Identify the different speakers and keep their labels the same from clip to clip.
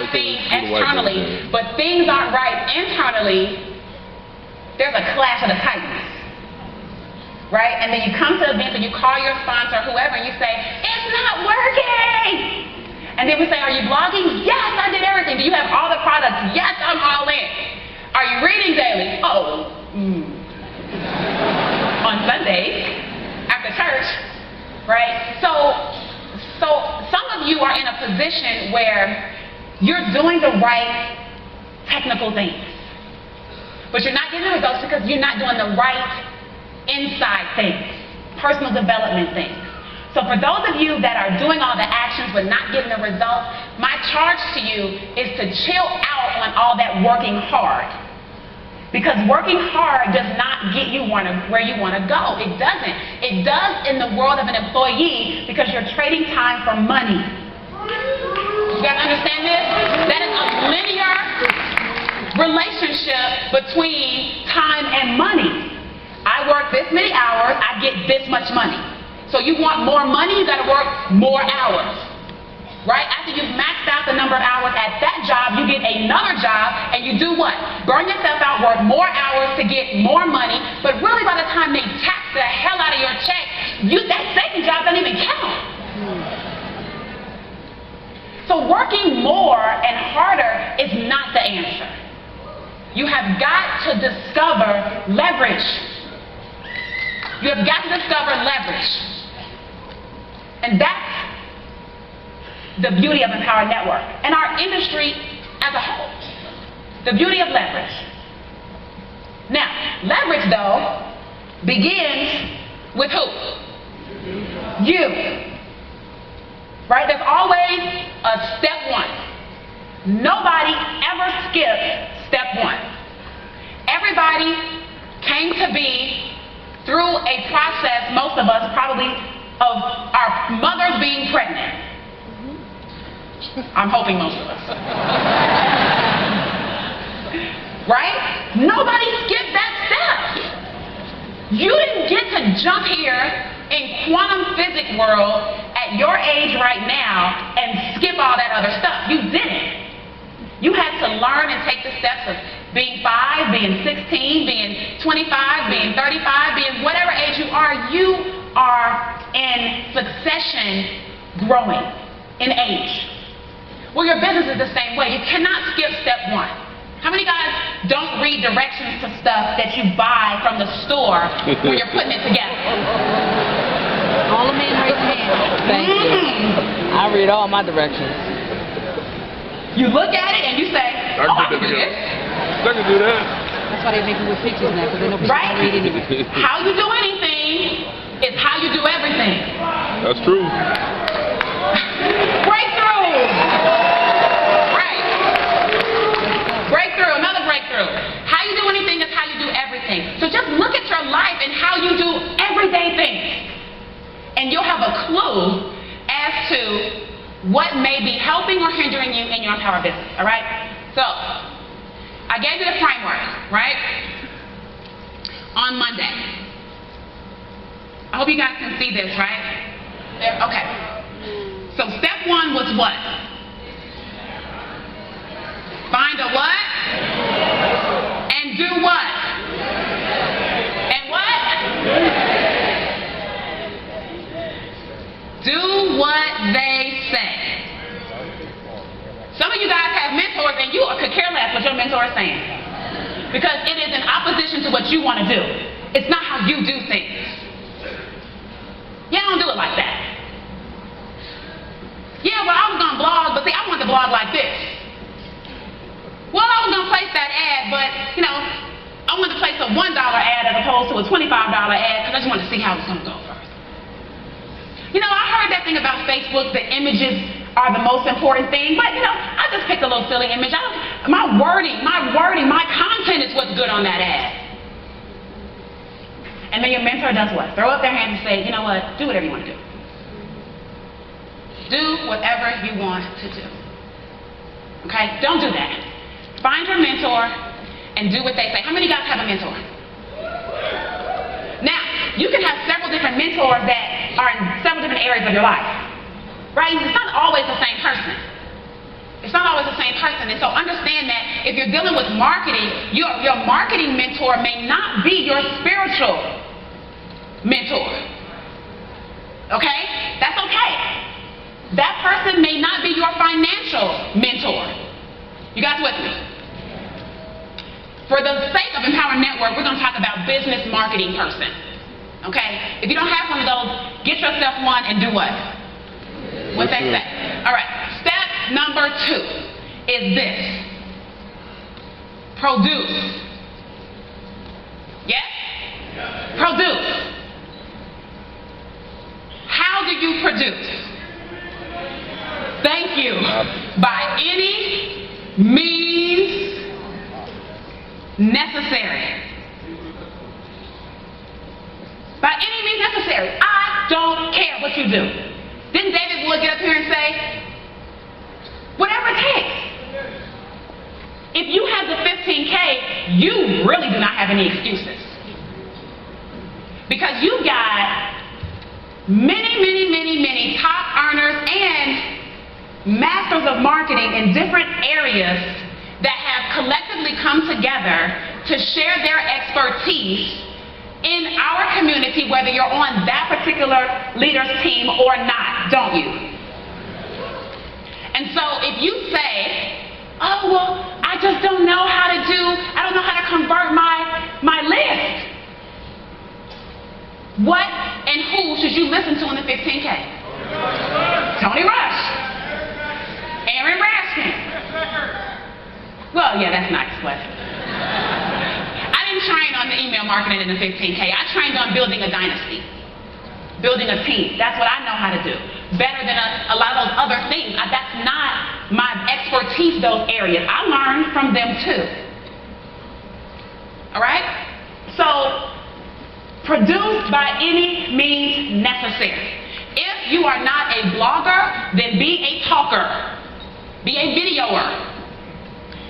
Speaker 1: right things externally, but things aren't right internally, there's a clash of the titans. Right? And then you come to the event and you call your sponsor, whoever, and you say, it's not working! And then we say, are you blogging? Yes, I did everything. Do you have all the products? Yes, I'm all in. Are you reading daily? Oh, on Sundays, after church, right? So some of you are in a position where you're doing the right technical things, but you're not getting the results because you're not doing the right inside things, personal development things. So for those of you that are doing all the actions but not getting the results, my charge to you is to chill out on all that working hard. Because working hard does not get you where you want to go. It doesn't. It does in the world of an employee because you're trading time for money. You guys understand this? That is a linear relationship between time and money. I work this many hours, I get this much money. So you want more money, you gotta work more hours. Right? After you've maxed out the number of hours at that job, you get another job and you do what? Burn yourself out, work more hours to get more money, but really by the time they tax the hell out of your check, that second job doesn't even count. So working more and harder is not the answer. You have got to discover leverage. You have got to discover leverage. And that's the beauty of Empowered Network and our industry as a whole. The beauty of leverage. Now, leverage, though, begins with who? You. Right? There's always a step one. Nobody ever skips step one. Everybody came to be through a process, most of us probably, of our mothers being pregnant. I'm hoping most of us. Right? Nobody skipped that step. You didn't get to jump here in quantum physics world at your age right now and skip all that other stuff. You didn't. You had to learn and take the steps of being 5, being 16, being 25, being 35, being whatever age you are in succession growing in age. Well, your business is the same way. You cannot skip step one. How many guys don't read directions to stuff that you buy from the store when you're putting it together?
Speaker 2: All the men raise their hands. Thank you. I read all my directions.
Speaker 1: You look at it and you say, I can do this.
Speaker 3: I can do that.
Speaker 2: That's why they make me with pictures now, because they know people
Speaker 1: right?
Speaker 2: don't read anything.
Speaker 1: How you do anything is how you do everything.
Speaker 3: That's true.
Speaker 1: Breakthrough! Right. Breakthrough, another breakthrough. How you do anything is how you do everything. So just look at your life and how you do everyday things. And you'll have a clue as to what may be helping or hindering you in your empowered business, all right? So, I gave you the framework, right? On Monday. I hope you guys can see this, right? There, okay. So step one was what? Find a what? And do what? And what? Do what they say. Some of you guys have mentors and you could care less what your mentor is saying. Because it is in opposition to what you want to do. It's not how you do things. You don't do it like that. Yeah, well, I was going to blog, but see, I want to blog like this. Well, I was going to place that ad, but, I wanted to place a $1 ad as opposed to a $25 ad because I just wanted to see how it was going to go first. I heard that thing about Facebook, the images are the most important thing, but, I just picked a little silly image. My wording, my content is what's good on that ad. And then your mentor does what? Throw up their hands and say, you know what, do whatever you want to do. Do whatever you want to do. Okay? Don't do that. Find your mentor and do what they say. How many of you guys have a mentor? Now, you can have several different mentors that are in several different areas of your life. Right? It's not always the same person. It's not always the same person. And so understand that if you're dealing with marketing, your marketing mentor may not be your spiritual mentor. Okay? That's okay. That person may not be your financial mentor. You guys with me? For the sake of Empower Network, we're going to talk about business marketing person. Okay? If you don't have one of those, get yourself one and do what? What they say. All right. Step number 2 is this. Produce. Yes? Produce. How do you produce? Thank you. By any means necessary. By any means necessary. I don't care what you do. Didn't David Wood get up here and say, whatever it takes. If you have the 15K, you really do not have any excuses. Because you got many top earners and masters of marketing in different areas that have collectively come together to share their expertise in our community, whether you're on that particular leader's team or not, don't you? And so if you say, oh, well, I just don't know how to I don't know how to convert my list. What and who should you listen to in the 15K? Tony Rush. Aaron Raskin. Well, yeah, that's nice, but I didn't train on the email marketing in the 15K. I trained on building a dynasty, building a team. That's what I know how to do. Better than a lot of those other things. That's not my expertise, those areas. I learned from them too. All right? So, produce by any means necessary. If you are not a blogger, then be a talker. Be a videoer.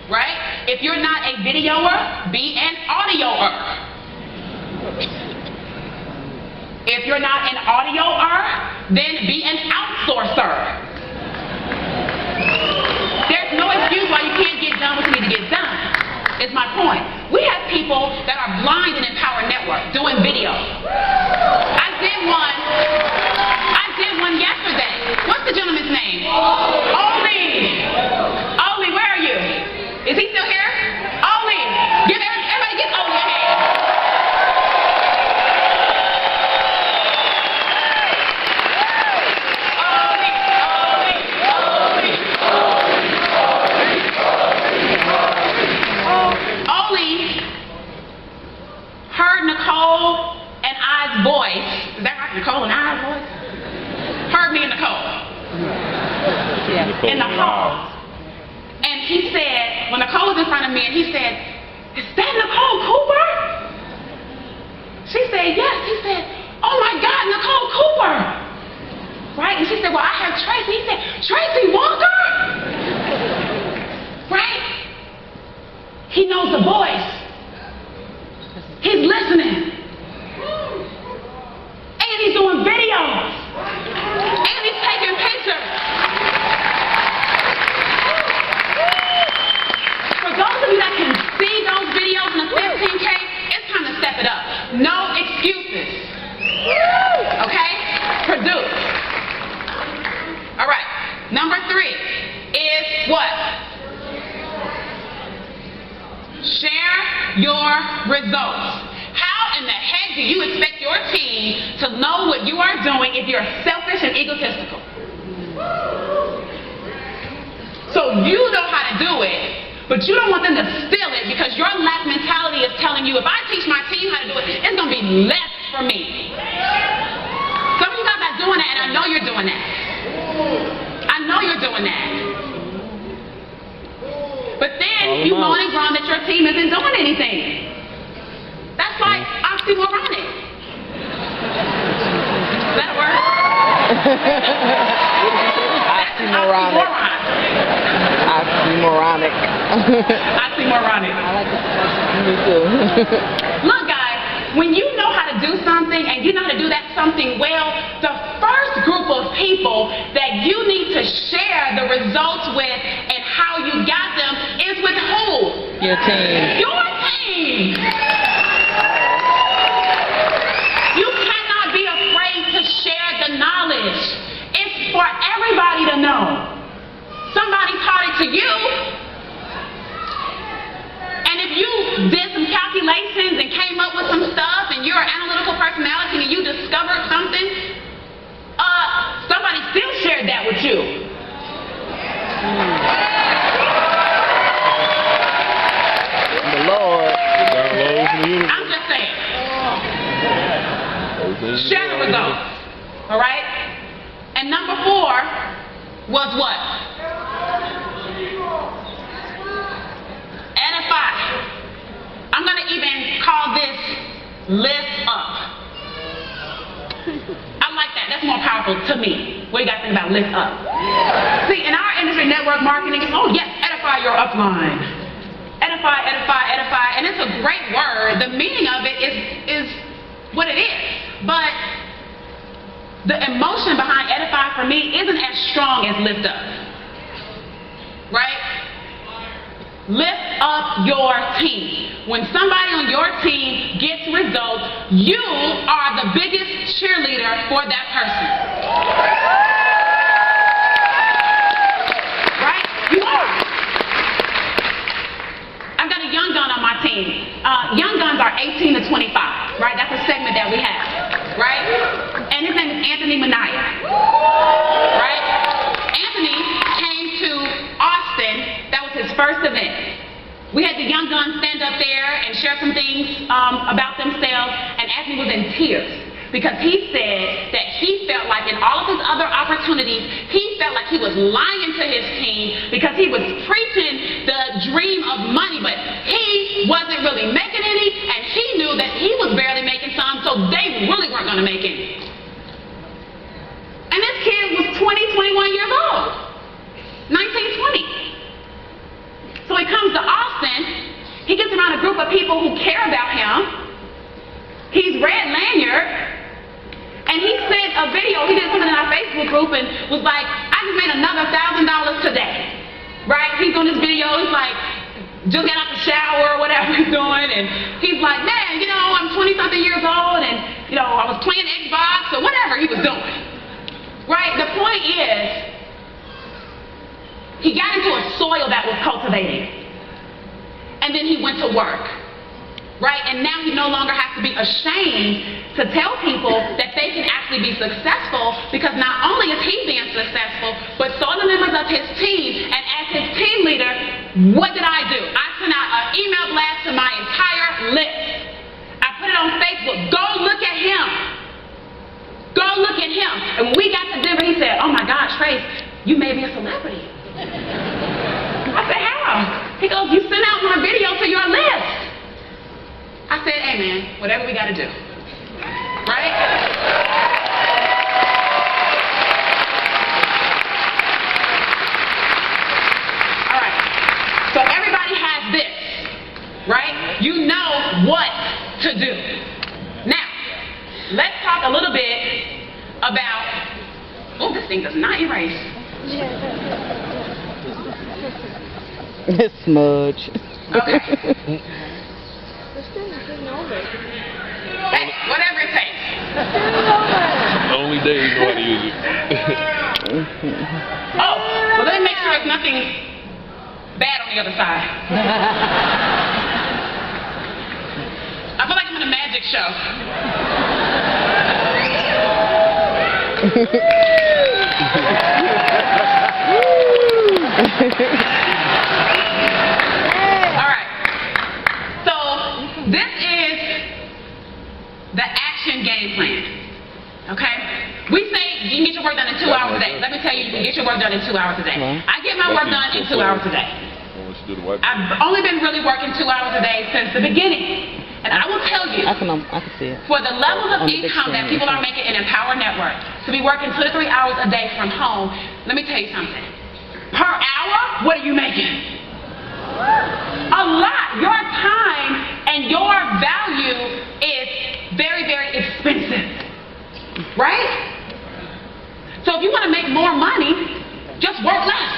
Speaker 1: Right? If you're not a videoer, be an audioer. If you're not an audioer, then be an outsourcer. There's no excuse why you can't get done what you need to get done, is my point. We have people that are blind in Empower Network doing video. I did one yesterday. What's the gentleman's name? Oli, where are you? Is he still here? Oli, everybody give Oli a hand. Oli heard Nicole and I's voice. Is that right? Nicole and I's voice? Heard me and Nicole. In the hall. And he said, when Nicole was in front of me, and he said, is that Nicole Cooper? She said, yes. He said, oh my God, Nicole Cooper. Right? And she said, well, I have Tracey. He said, Tracey Walker? Right? He knows the voice. He's listening. And he's doing videos. And he's taking pictures. For those of you that can see those videos in the 15K, it's time to step it up. No excuses. Okay? Produce. All right. Number 3 is what? Share your results. How in the heck do you expect your team to know what you are doing if you're selfish and egotistical? So you know how to do it, but you don't want them to steal it because your lack mentality is telling you, if I teach my team how to do it, it's going to be less for me. Some of you guys are doing that, and I know you're doing that. I know you're doing that. But then you moan and groan that your team isn't doing anything. That's like oxymoronic. Is that a word?
Speaker 2: Oxymoronic. Oxymoronic.
Speaker 1: Oxymoronic.
Speaker 2: I like it. Me too.
Speaker 1: Look, guys, when you know how to do something and you know how to do that something well, the first group of people that you need to share the results with and how you got them is with who?
Speaker 2: Your team.
Speaker 1: Your team. You cannot be afraid to share the knowledge. It's for everybody to know. Somebody taught it to you. And if you did some calculations and came up with some stuff and you're an analytical personality and you discovered something, somebody still shared that with you.
Speaker 2: The Lord.
Speaker 1: I'm just saying. Share the results. All right? And number 4 was what? Edify. I'm going to even call this lift up. I like that. That's more powerful to me. What do you guys think about lift up? See, in our industry, network marketing, oh yes, edify your upline. Edify, edify, edify. And it's a great word. The meaning of it is what it is. But the emotion behind edify for me isn't as strong as lift up. Right? Lift up your team. When somebody on your team gets results, you are the biggest cheerleader for that person. Right? You are. I've got a young gun on my team. Young guns are 18 to 25. Right? That's a segment that we have. Right? And his name is Anthony Mania. Right? Anthony came to Austin. That was his first event. We had the young guns stand up there and share some things about themselves, and Anthony was in tears because he said that he felt like in all of his other opportunities, he felt like he was lying to his team because he was preaching the dream of money, but he wasn't really making any, and he knew that he was barely making some, so they really weren't going to make any. And this kid was 20, 21 years old. 19, 20. So he comes to Austin. He gets around a group of people who care about him. He's red lanyard. And he sent a video. He did something in our Facebook group and was like, I just made another $1,000 today. Right? He's on this video. He's like, just got out the shower or whatever he's doing. And he's like, man, you know, I'm 20-something years old and, you know, I was playing Xbox or whatever he was doing. Right? The point is, he got into a soil that was cultivated. And then he went to work. Right? And now he no longer has to be ashamed to tell people that they can actually be successful because not only is he being successful, but so are the members of his team. And as his team leader, what did I do? I sent out an email blast to my entire list. I put it on Facebook. Go look at him. Go look at him. And when we got to Denver, he said, oh my gosh, Trace, you made me a celebrity. I said, how? He goes, you sent out my video to your list. I said, hey man, whatever we got to do. Right? All right. So everybody has this. Right? You know what to do. Now, let's talk a little bit about, oh, this thing does not erase.
Speaker 2: Smudge.
Speaker 1: Okay. Hey, whatever it takes.
Speaker 3: Only Dave know how to use it.
Speaker 1: Oh, well, let me make sure there's nothing bad on the other side. I feel like I'm in a magic show. All right. So this is the action game plan. Okay? We say you can get your work done in 2 hours a day. Let me tell you, you can get your work done in 2 hours a day. I get my work done in 2 hours a day. I've only been really working 2 hours a day since the beginning. And I will tell you,
Speaker 2: I can see it.
Speaker 1: For the levels of income that people are making in Empower Network, to be working 2 to 3 hours a day from home, let me tell you something. Per hour, what are you making? A lot. Your time and your value is very, very expensive. Right? So if you want to make more money, just work less.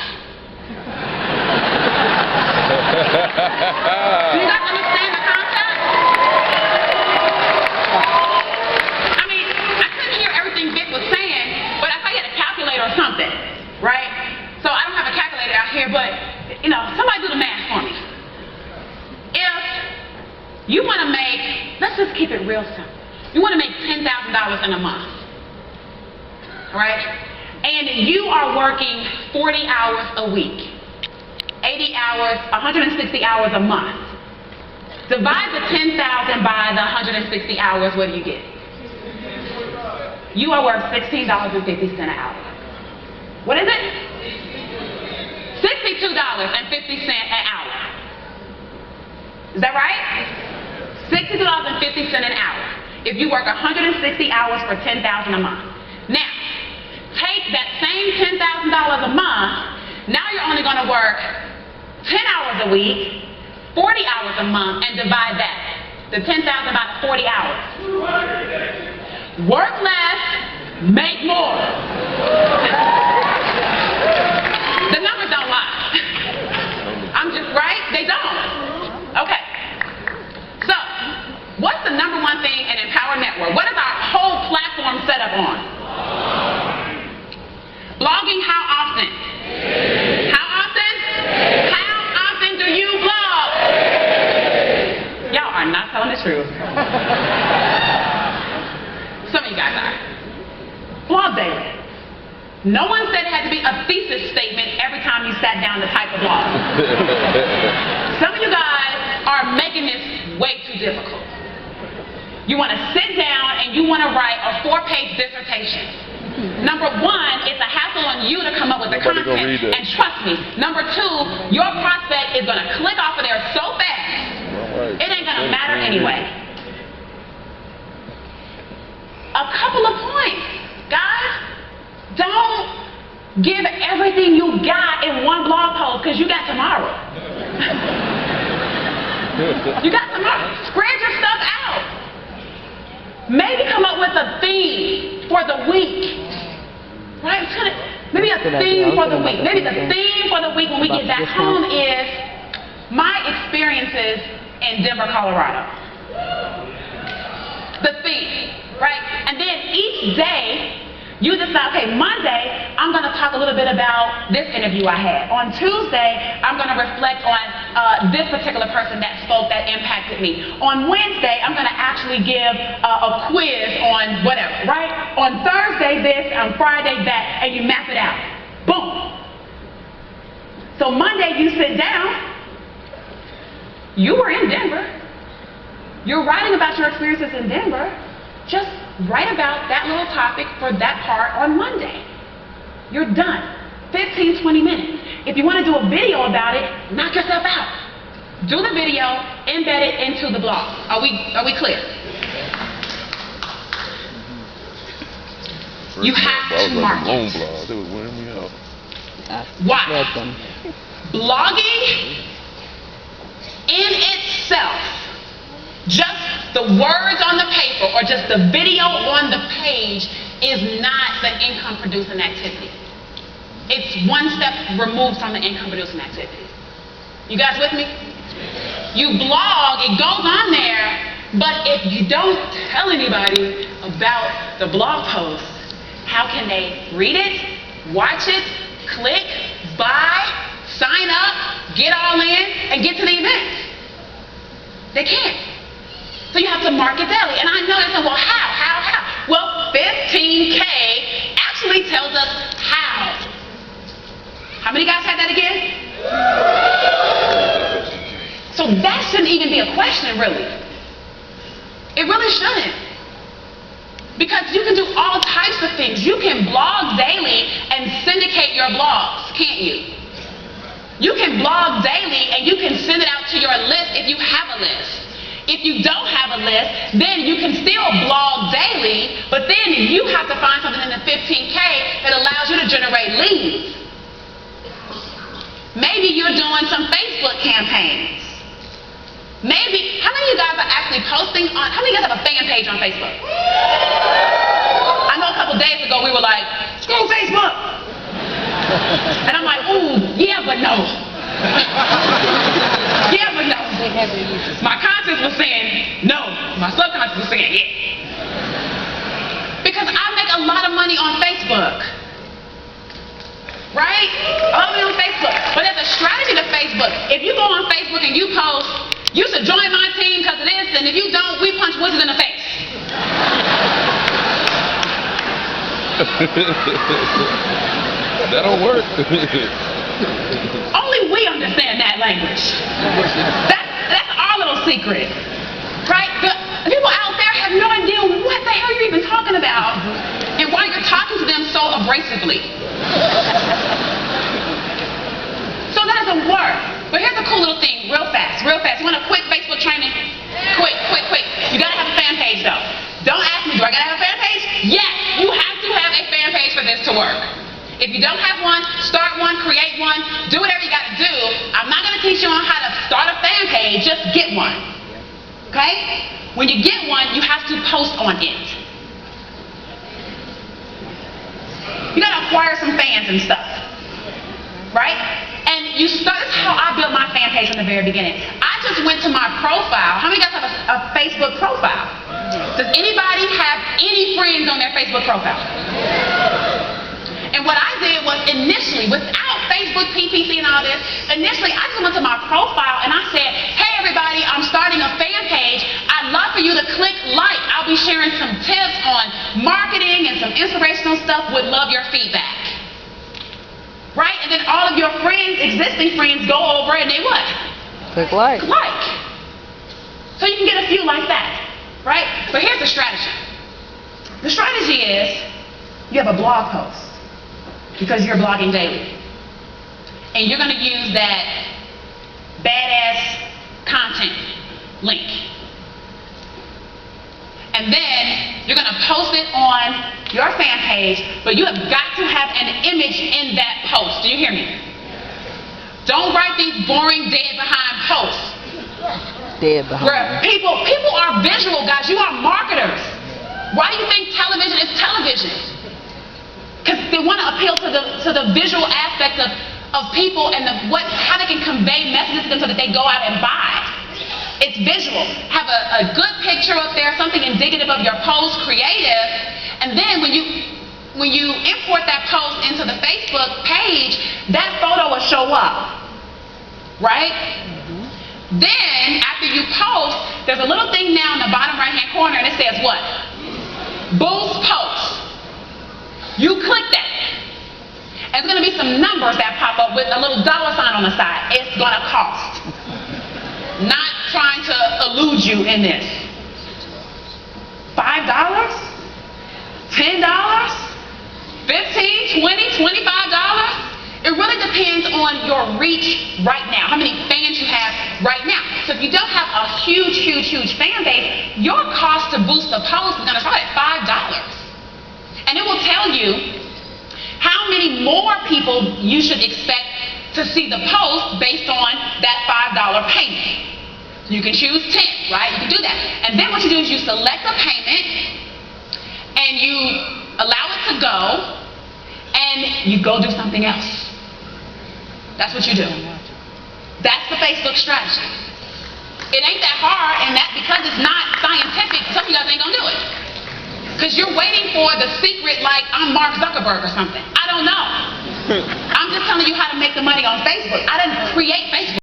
Speaker 1: or something, right? So I don't have a calculator out here, but, somebody do the math for me. If you want to make, let's just keep it real simple. You want to make $10,000 in a month, all right? And you are working 40 hours a week, 80 hours, 160 hours a month. Divide the 10,000 by the 160 hours, what do you get? You are worth $16.50 an hour. What is it? $62.50 an hour. Is that right? $62.50 an hour. If you work 160 hours for $10,000 a month. Now, take that same $10,000 a month. Now you're only going to work 10 hours a week, 40 hours a month, and divide that. The 10,000 by the 40 hours. Work less, make more. The numbers don't lie. I'm just right? They don't. Okay. So, what's the number one thing in Empower Network? What is our whole platform set up on? Blogging, how often? How often? How often do you blog? Y'all are not telling the truth. Some of you guys are. Blog daily. No one said it had to be a thesis statement every time you sat down to type a blog. Some of you guys are making this way too difficult. You want to sit down and you want to write a 4-page dissertation. Number one, it's a hassle on you to come up with the content. And trust me, number two, your prospect is going to click off of there so fast, it ain't going to matter anyway. A couple of points, guys. Don't give everything you got in one blog post because you got tomorrow. You got tomorrow. Spread your stuff out. Maybe come up with a theme for the week. Right? Maybe a theme for the week. Maybe the theme for the week when we get back home is my experiences in Denver, Colorado. The theme, right? And then each day, you decide, okay, Monday, I'm going to talk a little bit about this interview I had. On Tuesday, I'm going to reflect on this particular person that spoke that impacted me. On Wednesday, I'm going to actually give a quiz on whatever, right? On Thursday, this, on Friday, that, and you map it out. Boom. So Monday, you sit down. You were in Denver. You're writing about your experiences in Denver. Just write about that little topic for that part on Monday. You're done. 15, 20 minutes. If you want to do a video about it, knock yourself out. Do the video, embed it into the blog. Are we clear? You have to market.
Speaker 3: They was wearing me out.
Speaker 1: Why? Blogging in itself, just the words on the paper or just the video on the page is not the income producing activity. It's one step removed from the income producing activity. You guys with me? You blog, it goes on there, but if you don't tell anybody about the blog post, how can they read it, watch it, click, buy, sign up, get all in, and get to the event? They can't. So you have to market daily. And I know they say, well, how? Well, 15K actually tells us how. How many guys had that again? So that shouldn't even be a question, really. It really shouldn't. Because you can do all types of things. You can blog daily and syndicate your blogs, can't you? You can blog daily and you can send it out to your list if you have a list. If you don't have a list, then you can still blog daily, but then you have to find something in the 15K that allows you to generate leads. Maybe you're doing some Facebook campaigns. Maybe, how many of you guys are actually posting on, how many of you guys have a fan page on Facebook? I know a couple days ago we were like, screw Facebook. And I'm like, ooh, yeah, but no. Yeah, but no. My conscience was saying no. My subconscious was saying yeah. Because I make a lot of money on Facebook. right? A lot of them on Facebook. But there's a strategy to Facebook. If you go on Facebook and you post, you should join my team because of this, and if you don't, we punch wizards in the face.
Speaker 3: That don't work.
Speaker 1: Only we understand that language. That's our little secret, right? The people out there have no idea what the hell you're even talking about and why you're talking to them so abrasively. So that doesn't work. But here's a cool little thing, real fast. You want a quick Facebook training? Quick. You gotta have a fan page though. Don't ask me, do I gotta have a fan page? Yes, you have to have a fan page for this to work. If you don't have one, start one, create one, do whatever you gotta do. I'm not gonna teach you on how to start a fan page, just get one. Okay? When you get one, you have to post on it. You gotta acquire some fans and stuff. Right? And you start, that's how I built my fan page from the very beginning. I just went to my profile. How many of you guys have a Facebook profile? Does anybody have any friends on their Facebook profile? And what I did was initially, without Facebook, PPC, and all this, initially I just went to my profile and I said, hey everybody, I'm starting a fan page. I'd love for you to click like. I'll be sharing some tips on marketing and some inspirational stuff. Would love your feedback. Right? And then all of your friends, existing friends, go over and they what?
Speaker 2: Click like.
Speaker 1: Like. So you can get a few like that. Right? But here's the strategy. The strategy is you have a blog post because you're blogging daily. And you're going to use that badass content link. And then you're going to post it on your fan page, but you have got to have an image in that post. Do you hear me? Don't write these boring, dead behind posts.
Speaker 2: Dead behind.
Speaker 1: Where people are visual, guys. You are marketers. Why do you think television is television? Because they want to appeal to the visual aspect of people and how they can convey messages to them so that they go out and buy. It's visual. Have a good picture up there, something indicative of your post, creative, and then when you import that post into the Facebook page, that photo will show up, right? Mm-hmm. Then after you post, there's a little thing now in the bottom right-hand corner, and it says what? Boost post. You click that. And there's going to be some numbers that pop up with a little dollar sign on the side. It's going to cost. Not trying to elude you in this. $5? $10? $15, $20, $25? It really depends on your reach right now, how many fans you have right now. So if you don't have a huge fan base, your cost to boost a post is going to start at $5. And it will tell you how many more people you should expect to see the post based on that $5 payment. You can choose 10, right? You can do that. And then what you do is you select a payment and you allow it to go and you go do something else. That's what you do. That's the Facebook strategy. It ain't that hard, and that because it's not scientific, some of you guys ain't gonna do it. Because you're waiting for the secret, like I'm Mark Zuckerberg or something. I don't know. I'm just telling you how to make the money on Facebook. I didn't create Facebook.